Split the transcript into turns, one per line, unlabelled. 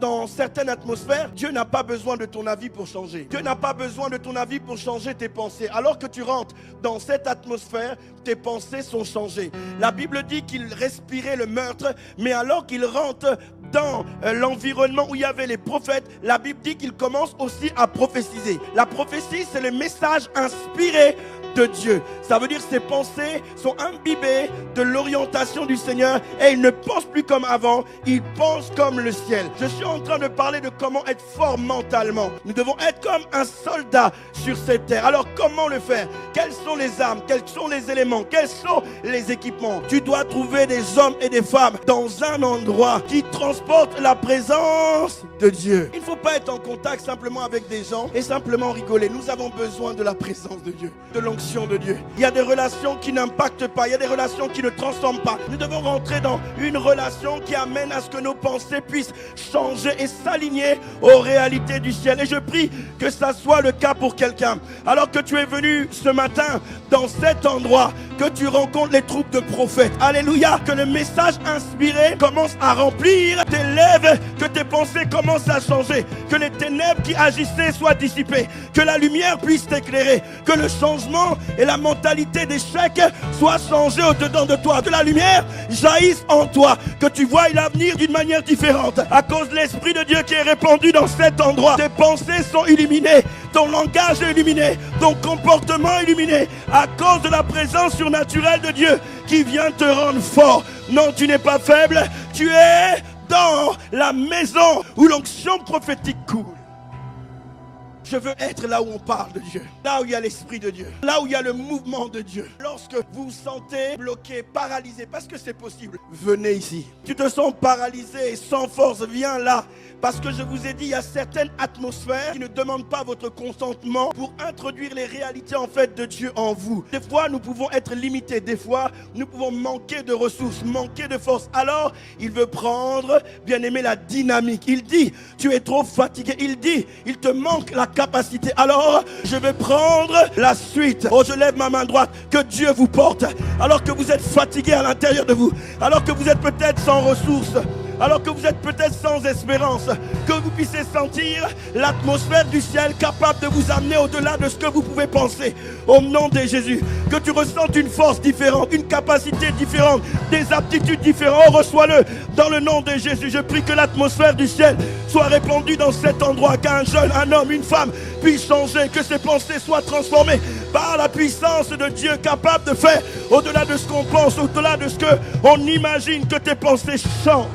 Dans certaines atmosphères, Dieu n'a pas besoin de ton avis pour changer. Dieu n'a pas besoin de ton avis pour changer tes pensées. Alors que tu rentres dans cette atmosphère, tes pensées sont changées. La Bible dit qu'il respirait le meurtre, mais alors qu'il rentre dans l'environnement où il y avait les prophètes, la Bible dit qu'il commence aussi à prophétiser. La prophétie, c'est le message inspiré de Dieu. Ça veut dire que ses pensées sont imbibées de l'orientation du Seigneur et il ne pense plus comme avant, il pense comme le ciel. Je suis en train de parler de comment être fort mentalement. Nous devons être comme un soldat sur cette terre. Alors comment le faire? Quelles sont les armes? Quels sont les éléments? Quels sont les équipements? Tu dois trouver des hommes et des femmes dans un endroit qui transporte la présence de Dieu. Il ne faut pas être en contact simplement avec des gens et simplement rigoler. Nous avons besoin de la présence de Dieu, de l'onction de Dieu. Il y a des relations qui n'impactent pas, il y a des relations qui ne transforment pas. Nous devons rentrer dans une relation qui amène à ce que nos pensées puissent changer et s'aligner aux réalités du ciel. Et je prie que ça soit le cas pour quelqu'un. Alors que tu es venu ce matin dans cet endroit, que tu rencontres les troupes de prophètes. Alléluia. Que le message inspiré commence à remplir tes lèvres, que tes pensées commencent à changer, que les ténèbres qui agissaient soient dissipées, que la lumière puisse t'éclairer, que le changement et la mentalité d'échec soient changés au-dedans de toi, que la lumière jaillisse en toi, que tu vois l'avenir d'une manière différente à cause de l'Esprit de Dieu qui est répandu dans cet endroit. Tes pensées sont illuminées, ton langage est illuminé, ton comportement est illuminé à cause de la présence surnaturelle de Dieu qui vient te rendre fort. Non, tu n'es pas faible, tu es dans la maison où l'onction prophétique coule. Je veux être là où on parle de Dieu, là où il y a l'Esprit de Dieu, là où il y a le mouvement de Dieu. Lorsque vous vous sentez bloqué, paralysé, parce que c'est possible, venez ici. Tu te sens paralysé et sans force, viens là. Parce que je vous ai dit, il y a certaines atmosphères qui ne demandent pas votre consentement pour introduire les réalités en fait de Dieu en vous. Des fois, nous pouvons être limités. Des fois, nous pouvons manquer de ressources, manquer de force. Alors, il veut prendre, bien aimé, la dynamique. Il dit, tu es trop fatigué. Il dit, il te manque la capacité. Alors, je vais prendre la suite. Oh, je lève ma main droite. Que Dieu vous porte. Alors que vous êtes fatigué à l'intérieur de vous. Alors que vous êtes peut-être sans ressources. Alors que vous êtes peut-être sans espérance, que vous puissiez sentir l'atmosphère du ciel capable de vous amener au-delà de ce que vous pouvez penser. Au nom de Jésus, que tu ressentes une force différente, une capacité différente, des aptitudes différentes. Oh, reçois-le dans le nom de Jésus. Je prie que l'atmosphère du ciel soit répandue dans cet endroit, qu'un jeune, un homme, une femme puisse changer, que ses pensées soient transformées par la puissance de Dieu capable de faire au-delà de ce qu'on pense, au-delà de ce qu'on imagine, que tes pensées changent.